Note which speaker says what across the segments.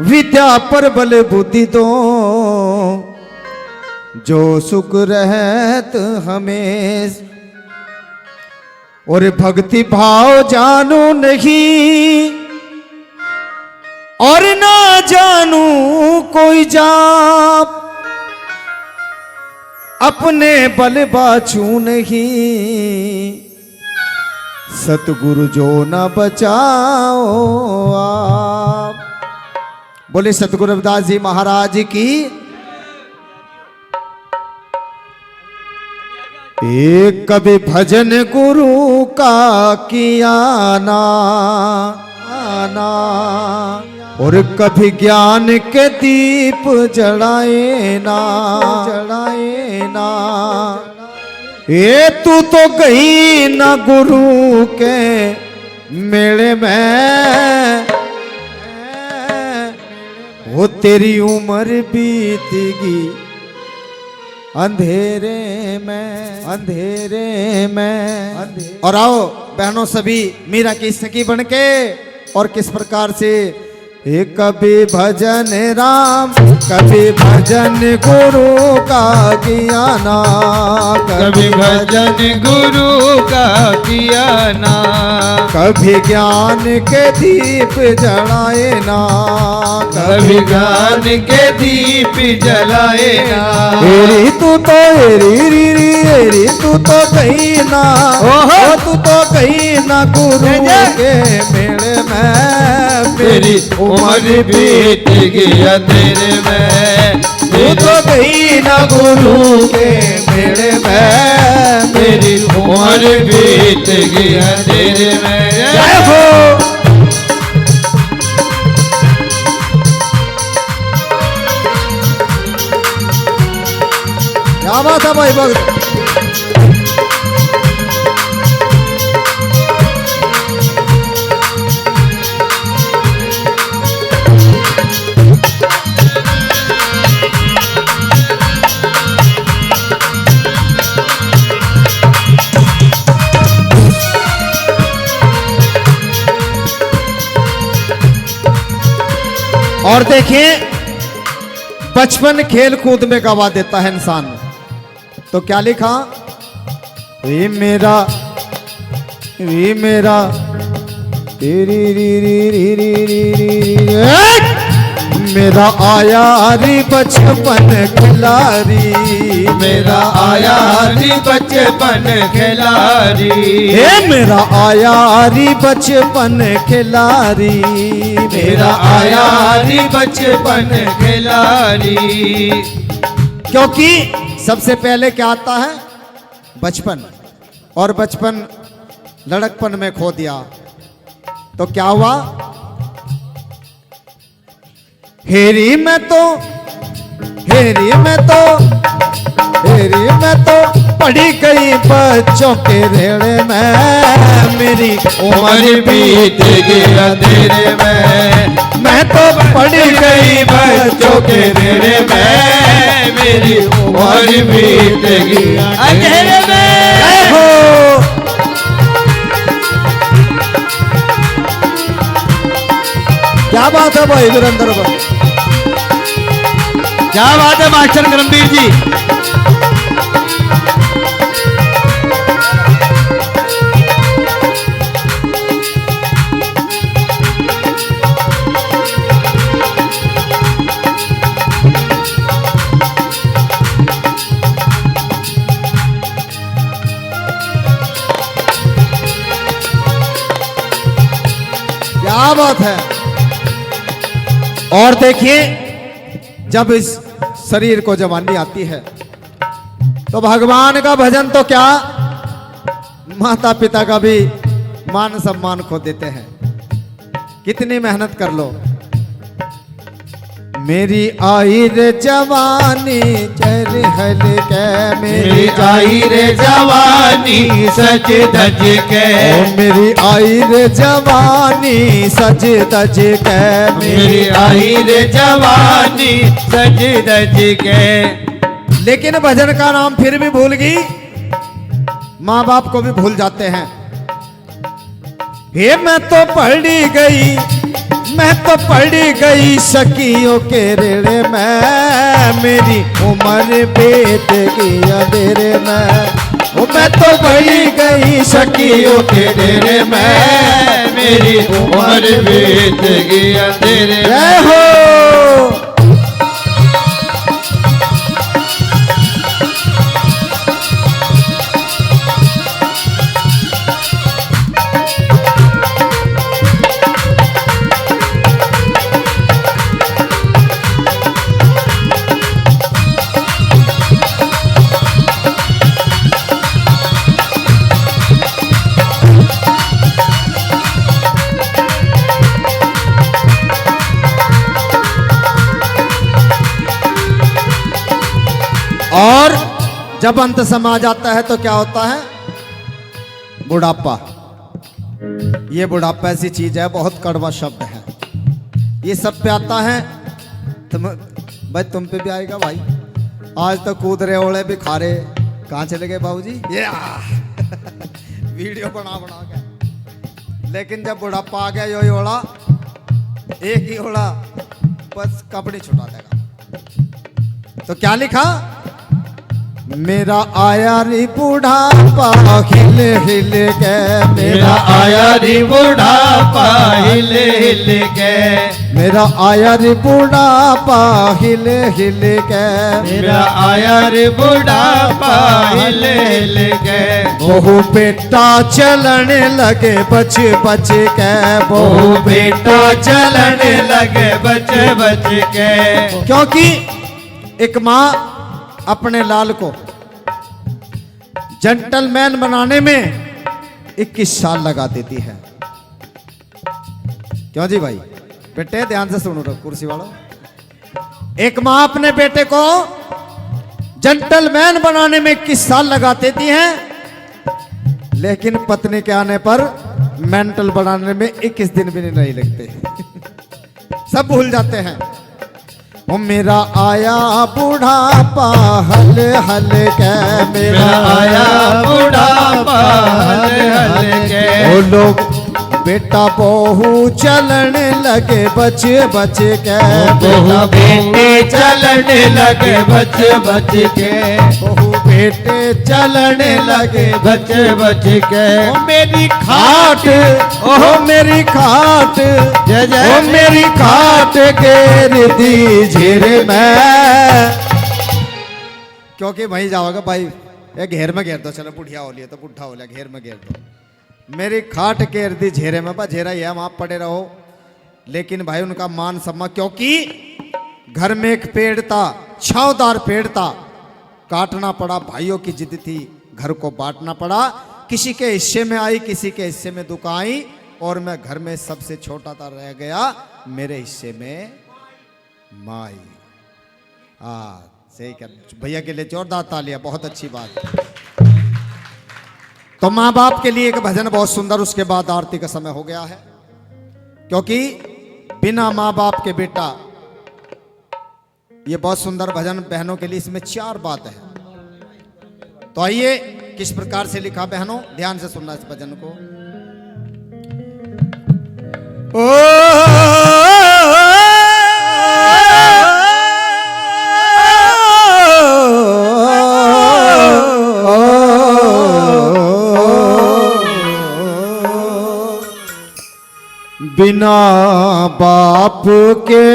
Speaker 1: विद्या पर बल बुद्धि दो, जो सुख रहत हमें। और भक्ति भाव जानो नहीं, और ना जानू कोई जाप। अपने बल बाछू नहीं, सतगुरु जो न बचाओ आप। बोले सतगुरु रविदास जी महाराज की। एक कभी भजन गुरु का किया ना, और कभी ज्ञान के दीप जलाए ना। ये तू तो गई ना गुरु के मेले में, वो तेरी उम्र बीतेगी अंधेरे में, अंधेरे में। और आओ बहनों सभी मीरा की सखी बनके, और किस प्रकार से एक कभी भजन राम, कभी भजन गुरु का किया ना।
Speaker 2: कभी भजन गुरु का किया ना,
Speaker 1: कभी ज्ञान के दीप जलाए ना।
Speaker 2: कभी ज्ञान के दीप जलाए ना।
Speaker 1: एरी तू तो एरी तू तो कहीं ना, ओ तू तो कहीं ना गुरु के मेले में।
Speaker 2: मेरी उम्र बीत गया तेरे में,
Speaker 1: तू तो कहीं ना गुरु के मेले में।
Speaker 2: मेरी उम्र बीत गया तेरे में।
Speaker 1: जय हो। क्या बात है भाई भक्त। और देखिए बचपन खेल कूद में गवा देता है इंसान। तो क्या लिखा, रे मेरा तेरी मेरा आया री बचपन खिलारी।
Speaker 2: मेरा आया री बचपन खिलारी।
Speaker 1: हे मेरा आया री बचपन खिलारी।
Speaker 2: मेरा आया री बचपन खिलारी।
Speaker 1: क्योंकि सबसे पहले क्या आता है, बचपन। और बचपन लड़कपन में खो दिया तो क्या हुआ, हेरी में तो पड़ी गई बच्चों के रेड़े में। मेरी
Speaker 2: उम्र बीत गया तेरे में,
Speaker 1: मैं तो पड़ी गई बच्चों के रेड़े में।
Speaker 2: मेरी उम्र बीत गया तेरे में।
Speaker 1: हो क्या बात है भाई वीरेंद्र भाई,
Speaker 2: क्या बात है मास्टर करमवीर जी।
Speaker 1: क्या बात है। और देखिए जब इस शरीर को जवानी आती है तो भगवान का भजन तो क्या, माता पिता का भी मान सम्मान खो देते हैं। कितनी मेहनत कर लो। मेरी आई रे जवानी चल हल के,
Speaker 2: मेरी आई रे जवानी सज धज के।
Speaker 1: मेरी आई रे जवानी सज धज के।
Speaker 2: मेरी आई रे जवानी सज धज के।
Speaker 1: लेकिन भजन का नाम फिर भी भूल गई, माँ बाप को भी भूल जाते हैं। हे मैं तो पढ़ी गई मैं तो पड़ गई सखियों के रेड़े में, मेरी उम्र बीत गई अंधेरे में। ओ मैं तो पड़ गई सखियों के रेड़े में,
Speaker 2: मेरी उम्र बीत गई अंधेरे
Speaker 1: जय हो। और जब अंत समा जाता है तो क्या होता है? बुढ़ापा। ये बुढ़ापा ऐसी चीज है, बहुत कड़वा शब्द है। ये सब पे आता है। तुम भाई, तुम पे भी आएगा भाई। आज तो कूद रहे, ओले भी खा रहे। कहाँ चले गए बाबूजी? ये वीडियो बना बना के। लेकिन जब बुढ़ापा आ गया, यो ओला, एक ही ओला, बस कपड़ी छुटा देगा। तो क्या लिखा? मेरा आया रे बुढ़ापा हिल हिल के,
Speaker 2: मेरा आया रे बुढ़ापा हिल हिल के,
Speaker 1: मेरा आया रे बुढ़ापा हिल हिल के,
Speaker 2: मेरा आया रे बुढ़ापा हिल हिल के।
Speaker 1: बहु बेटा चलने लगे बच बच के,
Speaker 2: बहु बेटा चलने लगे बच बच के।
Speaker 1: क्योंकि एक माँ अपने लाल को जेंटलमैन बनाने में 21 साल लगा देती है। क्यों जी भाई? बेटे ध्यान से सुनो, कुर्सी वालों। एक माँ अपने बेटे को जेंटलमैन बनाने में 21 साल लगा देती है, लेकिन पत्नी के आने पर मेंटल बनाने में 21 दिन भी नहीं लगते। सब भूल जाते हैं। ओ मेरा आया बुढ़ापा हल हल के,
Speaker 2: मेरा आया बुढ़ापा हल हल के।
Speaker 1: ओ लोग बेटा बहू चलने लगे बच बच के,
Speaker 2: बहु बेटे चलने लगे बच बच के,
Speaker 1: बहु बेटे चलने लगे
Speaker 2: बच बच के।
Speaker 1: ओ मेरी खाट, ओ मेरी खाट,
Speaker 2: जय जय।
Speaker 1: ओ मेरी खाट घेर दी झेरे में। क्योंकि वहीं जाओगे भाई, ये घेर में घेर दो, चलो बुढ़िया हो लिया तो बुढ़ा हो लिया, घेर में घेर दो। मेरी खाट घेर दी झेरे में, बा झेरा ये वहां पड़े रहो। लेकिन भाई उनका मान सम्मान, क्योंकि घर में एक पेड़ था, छावदार पेड़ था, काटना पड़ा। भाइयों की जिद थी, घर को बांटना पड़ा। किसी के हिस्से में आई, किसी के हिस्से में दुख आई, और मैं घर में सबसे छोटा था रह गया। मेरे हिस्से में माई। सही क्या भैया के लिए जोरदार तालियां, बहुत अच्छी बात। तो माँ बाप के लिए एक भजन बहुत सुंदर, उसके बाद आरती का समय हो गया है। क्योंकि बिना माँ बाप के बेटा, ये बहुत सुंदर भजन बहनों के लिए। इसमें 4 बात है। तो आइए, किस प्रकार से लिखा बहनों, ध्यान से सुनना इस भजन को। बिना बाप के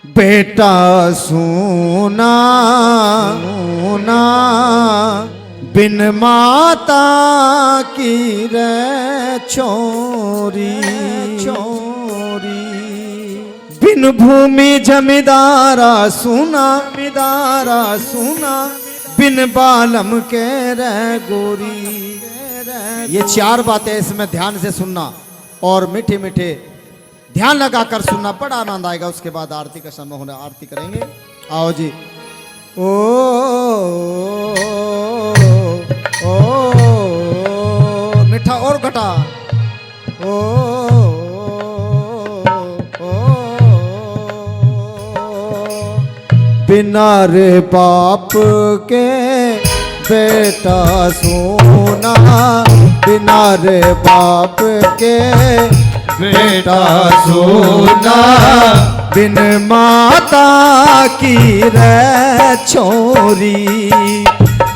Speaker 1: बेटा सुना, बिन माता की रे छोरी, बिन भूमि जमींदारा सुना, बिन बालम के रे गोरी। ये 4 बातें इसमें ध्यान से सुनना और मीठे मीठे ध्यान लगाकर सुनना, बड़ा आनंद आएगा। उसके बाद आरती का समय होने, आरती करेंगे। आओ जी। ओ, ओ, ओ मीठा और घटा। ओ, ओ, बिना रे बाप के बेटा सोना, बिना रे बाप के
Speaker 2: बेटा सोना,
Speaker 1: बिन माता की रे छोरी,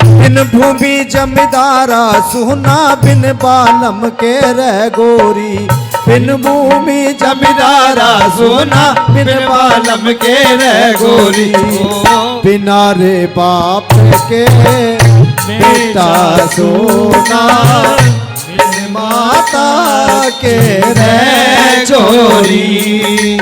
Speaker 1: बिन भूमि जमींदारा सुना, बिन बालम के रे गोरी, बिन भूमि
Speaker 2: जमींदारा सोना, बिन बालम के रे गोरी।
Speaker 1: बिना रे बाप के बेटा सोना, बिन माता के रे
Speaker 2: चोरी।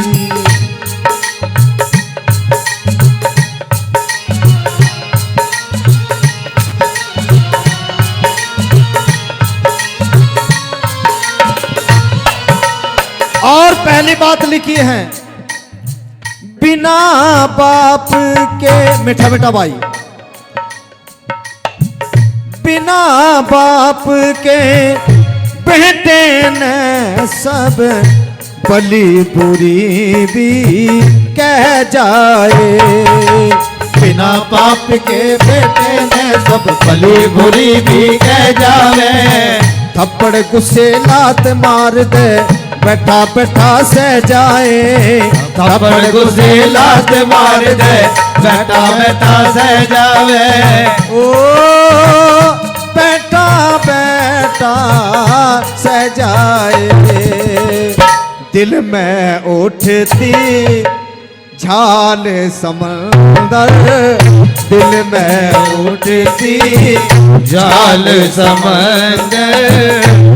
Speaker 1: और पहली बात लिखी है, बिना बाप के, मीठा मीठा भाई, बिना बाप के बेटे ने सब भली बुरी भी कह जाए,
Speaker 2: बिना बाप के बेटे ने सब भली बुरी भी कह जावे।
Speaker 1: थप्पड़ गुस्से लात मार दे, बैठा बैठा सह जाए,
Speaker 2: थप्पड़ गुस्से लात मार दे, बैठा बैठा सह जावे।
Speaker 1: ओ बैठा बैठा सह जाए, दिल में उठती झाल समंदर, दिल में उठती
Speaker 2: जाल समंदर,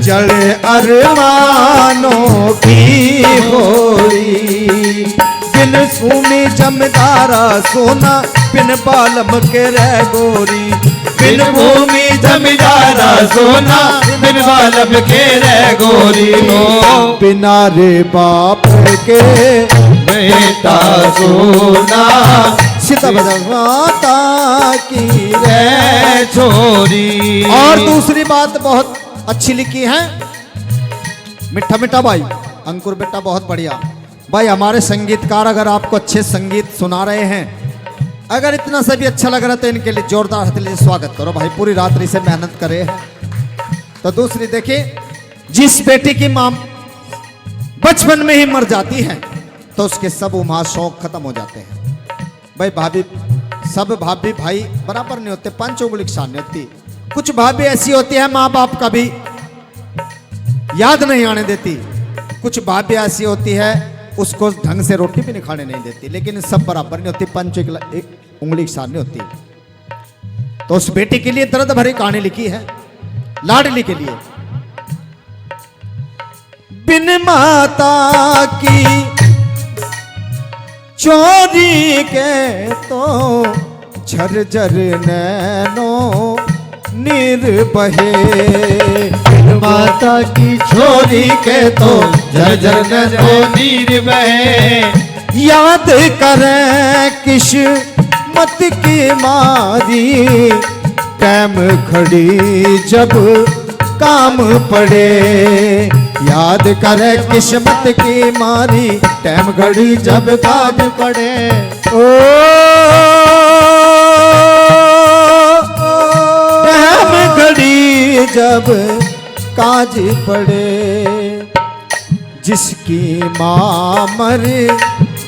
Speaker 1: जड़े अरमानों की होरी, बिन भूमि जमींदारा सोना, बिन बालम के रे गोरी,
Speaker 2: बिन भूमि जमींदारा सोना, बिन बालम के रे गोरी।
Speaker 1: बिना रे बाप के
Speaker 2: बेटा सोना,
Speaker 1: सीता माता की
Speaker 2: रे छोरी।
Speaker 1: और दूसरी बात बहुत अच्छी लिखी है, मिठा मिठा भाई, अंकुर बेटा बहुत बढ़िया भाई। हमारे संगीतकार अगर आपको अच्छे संगीत सुना रहे हैं, अगर इतना सा भी अच्छा लग रहा है तो इनके लिए जोरदार हाथ लिए स्वागत करो भाई, पूरी रात्रि से मेहनत करे हैं। तो दूसरी देखिए, जिस बेटी की मां बचपन में ही मर जाती है तो उसके सब उम्र शौक खत्म हो जाते हैं भाई। भाभी, सब भाभी भाई बराबर नहीं होते, 5 उंगली की शान नहीं होती। कुछ भाभी ऐसी होती है माँ बाप का भी याद नहीं आने देती, कुछ भाभी ऐसी होती है उसको ढंग से रोटी भी नहीं खाने नहीं देती, लेकिन सब बराबर नहीं होती, 5 एक उंगली की शान नहीं होती। तो उस बेटी के लिए दर्द भरी कहानी लिखी है, लाडली के लिए। बिन माता की चोरी के तो झरझर नैनो निर्भये,
Speaker 2: माता की छोरी के तो झरझर नैनो नीर बहे।
Speaker 1: याद करें किस्मत की मारी, टाइम खड़ी जब काम पड़े। याद करे किस्मत की मारी, टाइम घड़ी जब काज पड़े। ओ टाइम घड़ी जब काज पड़े। जिसकी माँ मर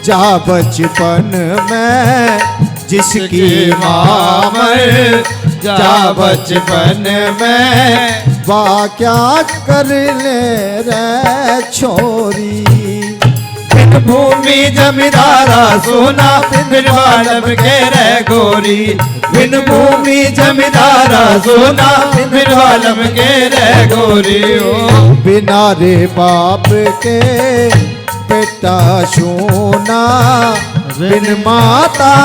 Speaker 1: जा बचपन में, जिसकी माँ मर
Speaker 2: जा बचपन में,
Speaker 1: वाह क्या कर ले रे छोरी।
Speaker 2: बिन भूमि जमींदारा सोना, बिन बालम के रे गोरी। बिन भूमि जमींदारा सोना, बिन बालम के रे गोरी।
Speaker 1: बिना रे बाप के बेटा सोना, बिन माता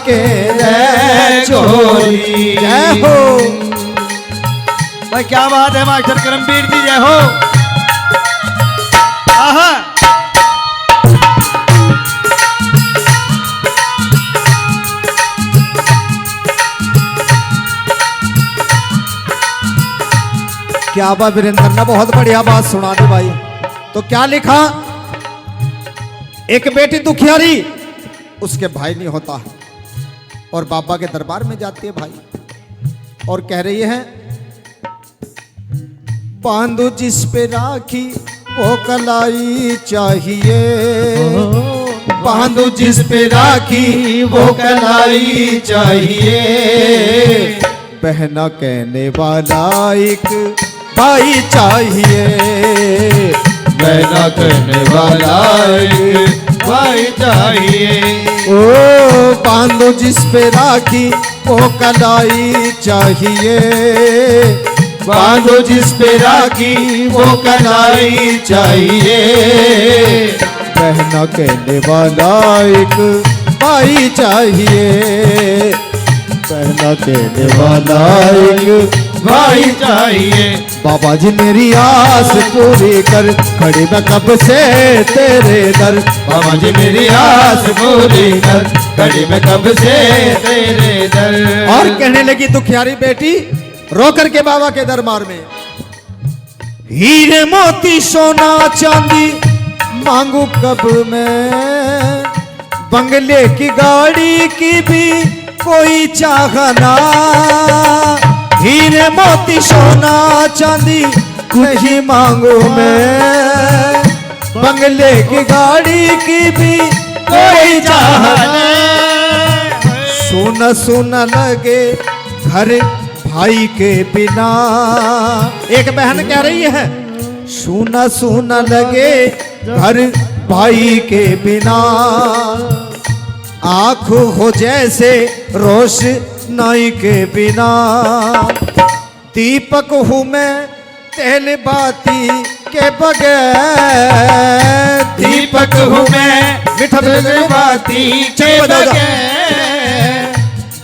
Speaker 1: के रे छोरी। जय हो
Speaker 2: भाई, क्या बात है मास्टर करमवीर जी, जय हो। आहा,
Speaker 1: क्या बात वीरेंद्र ने बहुत बढ़िया बात सुना दी भाई। तो क्या लिखा, एक बेटी दुखियारी, उसके भाई नहीं होता और बाबा के दरबार में जाती है भाई, और कह रही है बांधो जिस पे राखी वो कलाई चाहिए,
Speaker 2: बांधो जिस पे राखी वो कलाई चाहिए।
Speaker 1: बहना कहने वाला एक भाई चाहिए,
Speaker 2: बहना कहने वाला एक भाई चाहिए।
Speaker 1: ओ बांधो जिस पे राखी वो कलाई चाहिए,
Speaker 2: बांधो जिस पे राखी वो कलाई चाहिए।
Speaker 1: बहना कहने वाला एक भाई चाहिए, बहना कहने वाला एक
Speaker 2: भाई चाहिए।
Speaker 1: बाबा जी मेरी आस पूरी कर, खड़ी मैं कब से तेरे दर।
Speaker 2: बाबा जी मेरी आस पूरी कर, खड़ी मैं कब से तेरे दर।
Speaker 1: और कहने लगी दुखियारी बेटी रो करके बाबा के दरबार में, हीरे मोती सोना चांदी मांगू कब मैं, बंगले की गाड़ी की भी कोई चाहना। हीरे मोती सोना चांदी नहीं मांगू मैं, बंगले की गाड़ी की भी कोई चाहना। सोना सोना लगे घर भाई के बिना, एक बहन कह रही है सोना सोना लगे घर भाई के बिना। आँख हो जैसे रोशनाई के बिना, दीपक हूँ मैं तेल बाती के बगैर।
Speaker 2: दीपक हूँ मैं
Speaker 1: मीठा
Speaker 2: बाती के बगैर।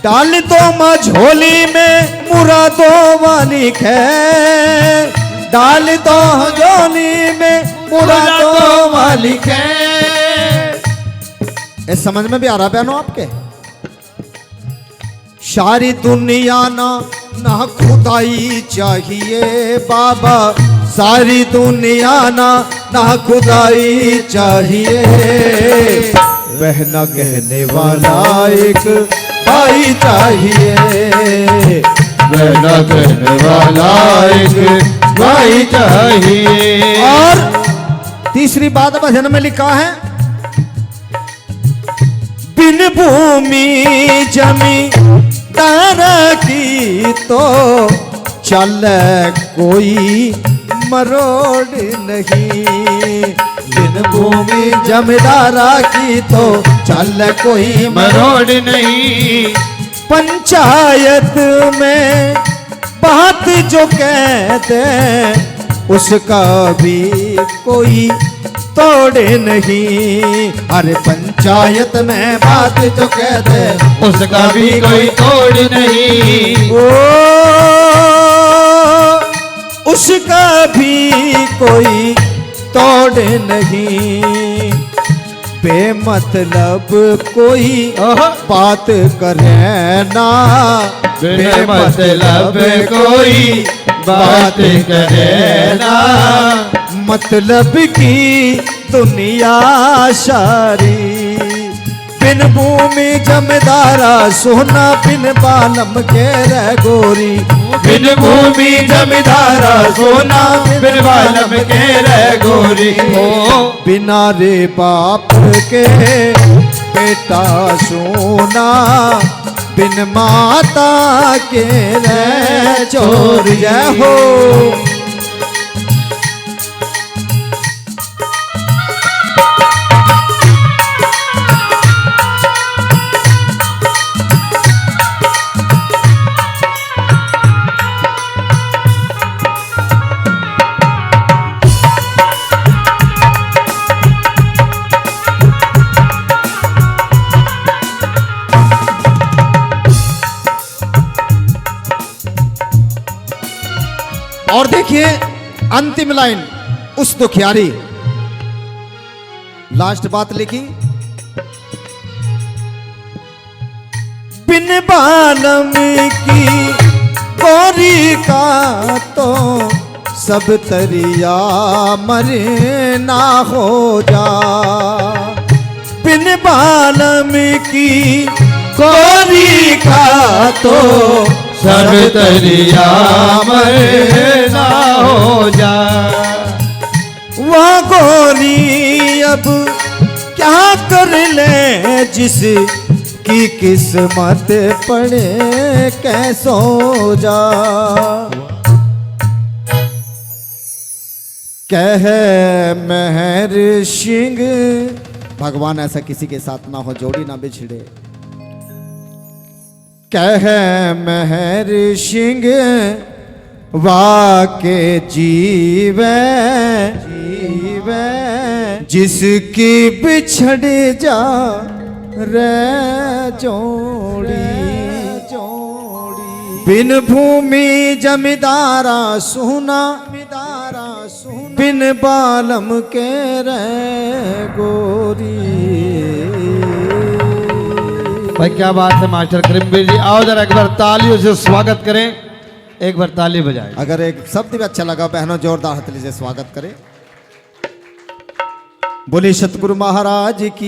Speaker 1: डाल दो मझोली में मुरादों वाली खैर, डाल दो झोली में मुरादों वाली खैर। इस समझ में भी आ रहा बहनों आपके? सारी दुनिया ना खुदाई चाहिए बाबा, सारी दुनिया ना खुदाई चाहिए। बहना कहने वाला एक भाई चाहिए,
Speaker 2: बहना कहने वाला एक भाई चाहिए।
Speaker 1: और तीसरी बात भजन में लिखा है, बिन भूमि जमी तारा की तो चल कोई मरोड़ नहीं। बिन भूमि जमींदारा की तो चल कोई
Speaker 2: मरोड़ नहीं।
Speaker 1: पंचायत में बात जो कहते उसका भी कोई तोड़े नहीं। अरे पंचायत में बात जो कहते
Speaker 2: उसका भी कोई तोड़ नहीं।
Speaker 1: ओ उसका भी कोई तोड़ नहीं। बेमतलब कोई बात करे ना,
Speaker 2: बेमतलब कोई बात करे ना।
Speaker 1: मतलब की दुनिया सारी, बिन भूमि जमींदारा सोना बिन बालम के रह गोरी।
Speaker 2: बिन भूमि जमींदारा सोना बिन बालम के रह गोरी। हो
Speaker 1: बिना रे बाप के बेटा सोना, बिन माता के रह चोर। जय हो। और देखिए अंतिम लाइन उस दुखियारी, लास्ट बात लिखी, बिन बालम की गोरी का तो सब तरिया मरे ना हो जा। बिन बालम की गोरी का तो
Speaker 2: सब तरिया मर ना हो जाए।
Speaker 1: वह गोरी अब क्या कर ले जिस की किस्मत पड़े कैसो जा। कह महर सिंह, भगवान ऐसा किसी के साथ ना हो, जोड़ी ना बिछड़े। कह महर सिंह वाके जीवे जीवे जिसकी बिछड़ जा रे जोड़ी जोड़ी। बिन भूमि जमींदारा सुना बिन बालम के रे गोरी।
Speaker 2: भाई क्या बात है मास्टर करीमवीर जी, आओ जरा एक बार तालियों से स्वागत करें, एक बार ताली बजाएं।
Speaker 1: अगर एक शब्द भी अच्छा लगा बहनों जोरदार हथेली से स्वागत करें। बोले सतगुरु महाराज की।